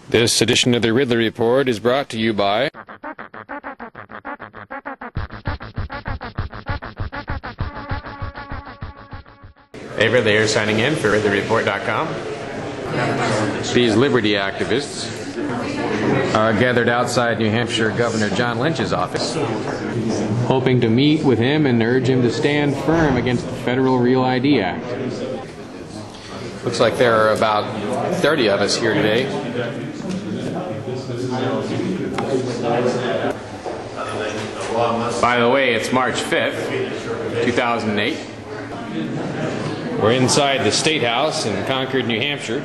This edition of the Ridley Report is brought to you by Hey, Ridley here signing in for ridleyreport.com. These liberty activists are gathered outside New Hampshire Governor John Lynch's office, hoping to meet with him and urge him to stand firm against the Federal Real ID Act. Looks like there are about 30 of us here today. By the way, it's March 5th, 2008. We're inside the State House in Concord, New Hampshire.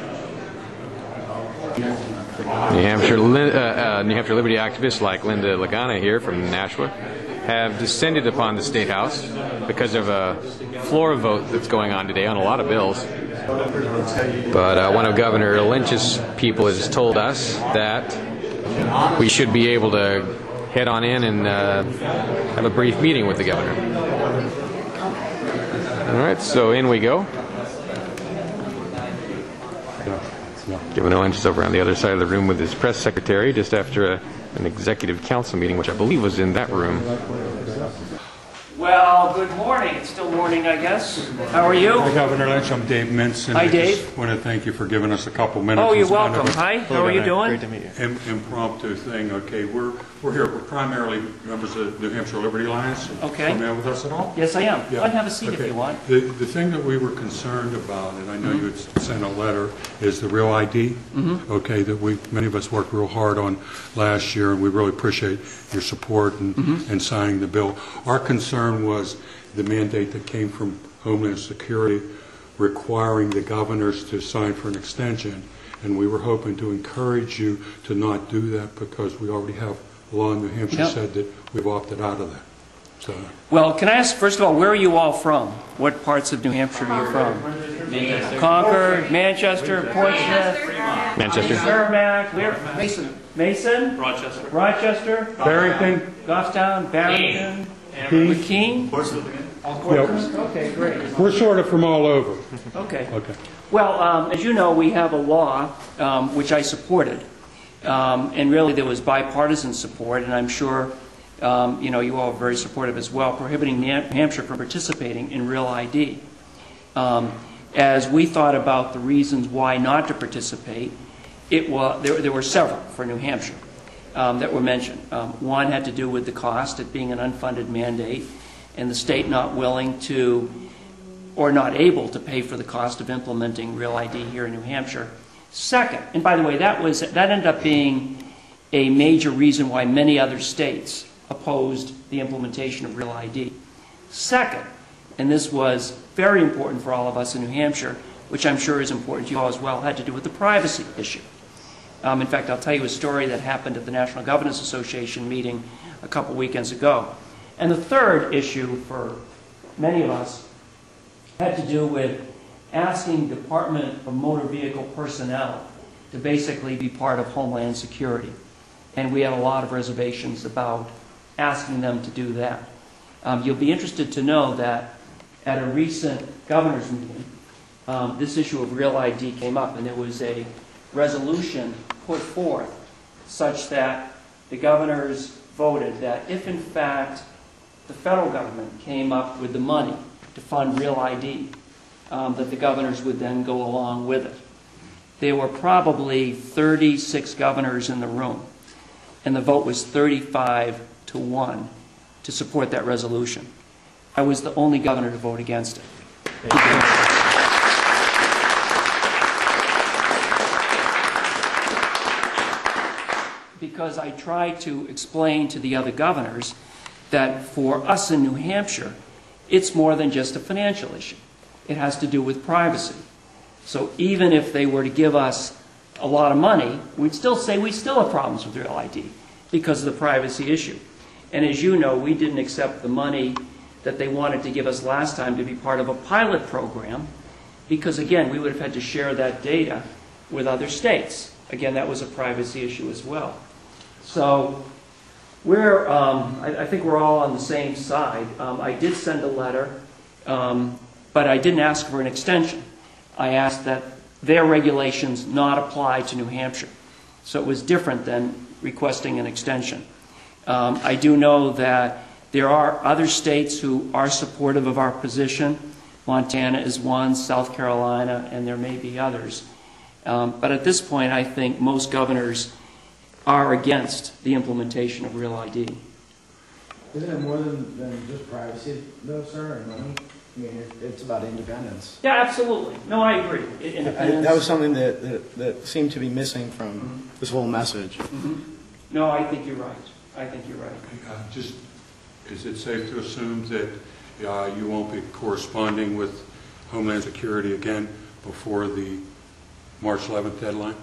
New Hampshire liberty activists like Linda Lagana here from Nashua have descended upon the State House because of a floor vote that's going on today on a lot of bills. But one of Governor Lynch's people has told us that we should be able to head on in and have a brief meeting with the governor. All right, so in we go. Governor Lynch is over on the other side of the room with his press secretary just after an executive council meeting, which I believe was in that room. Well, good morning. It's still morning, I guess. How are you? Hi, Governor Lynch. I'm Dave Mincin. Hi, Dave. I just want to thank you for giving us a couple minutes. Oh, you're welcome. Hi. How are you doing? Great to meet you. Impromptu thing. Okay, we're here. We're primarily members of the New Hampshire Liberty Alliance. Okay. Familiar with us at all? Yes, I am. Yeah. Go ahead and have a seat if you want. The thing that we were concerned about, and I know you had sent a letter, is the real ID. Okay, that many of us worked real hard on last year, and we really appreciate your support and signing the bill. Our concern was the mandate that came from Homeland Security requiring the governors to sign for an extension, and we were hoping to encourage you to not do that because we already have law in New Hampshire said that we've opted out of that. So, well, can I ask, first of all, where are you all from? What parts of New Hampshire are you from? Manchester. Concord, Manchester, Portsmouth, Manchester. Merrimack, Mason, Rochester, Barrington, Goffstown, Barrington, McCain. Okay, great. we're sort of from all over. Okay. Okay. Well, as you know, we have a law which I supported, and really there was bipartisan support, and I'm sure you all are very supportive as well, prohibiting New Hampshire from participating in Real ID. As we thought about the reasons why not to participate, there were several for New Hampshire that were mentioned. One had to do with the cost, it being an unfunded mandate, and the state not willing to or not able to pay for the cost of implementing Real ID here in New Hampshire. Second, and by the way, that ended up being a major reason why many other states opposed the implementation of Real ID. Second, and this was very important for all of us in New Hampshire, which I'm sure is important to you all as well, had to do with the privacy issue. In fact, I'll tell you a story that happened at the National Governors Association meeting a couple weekends ago. And the third issue for many of us had to do with asking Department of Motor Vehicle personnel to basically be part of Homeland Security. And we had a lot of reservations about asking them to do that. You'll be interested to know that at a recent governor's meeting, this issue of Real ID came up, and there was a resolution put forth such that the governors voted that if in fact the federal government came up with the money to fund Real ID, that the governors would then go along with it. There were probably 36 governors in the room, and the vote was 35-1 to support that resolution. I was the only governor to vote against it. Because I tried to explain to the other governors that for us in New Hampshire, it's more than just a financial issue. It has to do with privacy. So even if they were to give us a lot of money, we'd still say we still have problems with Real ID because of the privacy issue. And as you know, we didn't accept the money that they wanted to give us last time to be part of a pilot program because, again, we would have had to share that data with other states. Again, that was a privacy issue as well. So I think we're all on the same side. I did send a letter, but I didn't ask for an extension. I asked that their regulations not apply to New Hampshire. So it was different than requesting an extension. I do know that there are other states who are supportive of our position. Montana is one, South Carolina, and there may be others. But at this point, I think most governors are against the implementation of Real ID. Isn't it more than just privacy, though, sir, and money? I mean, it's about independence. Yeah, absolutely. No, I agree. That was something that seemed to be missing from this whole message. No, I think you're right. I think you're right. Just, is it safe to assume that you won't be corresponding with Homeland Security again before the March 11th deadline?